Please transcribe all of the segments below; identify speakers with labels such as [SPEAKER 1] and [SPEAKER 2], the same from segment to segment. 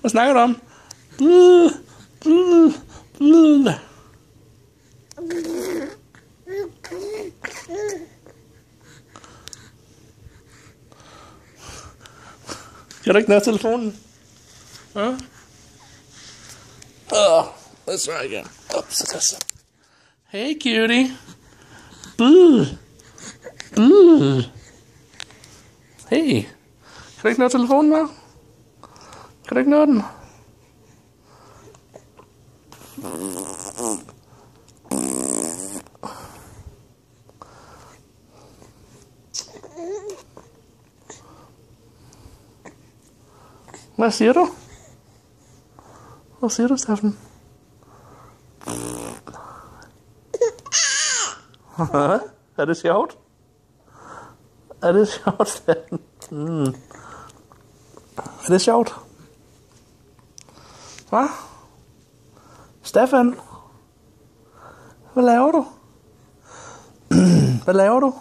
[SPEAKER 1] Hvad snakker du om? Kan du ikke nå telefonen? Huh? Let's try again. Hey, cutie. Hey. Kan du ikke nå telefonen, hva'? Kan du ikke nå den? Hvad siger du? Hvad siger du, Steffen? Er det sjovt? Er det sjovt, Steffen? Er det sjovt? Hvad? Steffen? Hvad laver du? Hvad laver du?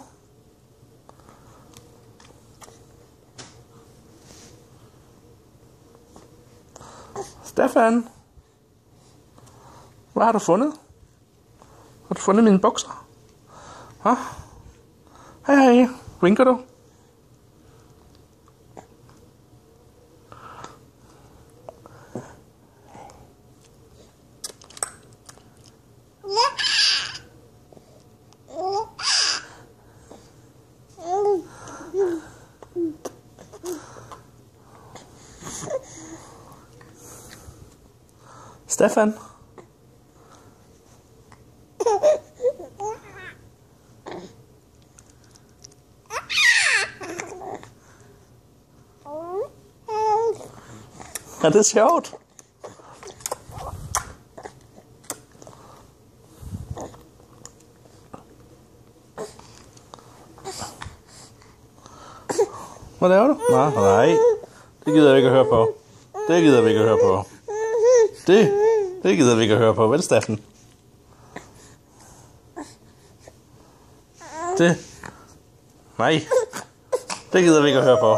[SPEAKER 1] Steffen? Hvad har du fundet? Har du fundet mine bukser? Hå? Hej. Vinker du? Steffen? Er det sjovt? Hvad laver du? Nej. Det gider jeg ikke at høre på. Det gider vi ikke at høre på. Det gider vi ikke at høre på, vel, Steffen? Nej. Det gider vi ikke at høre på.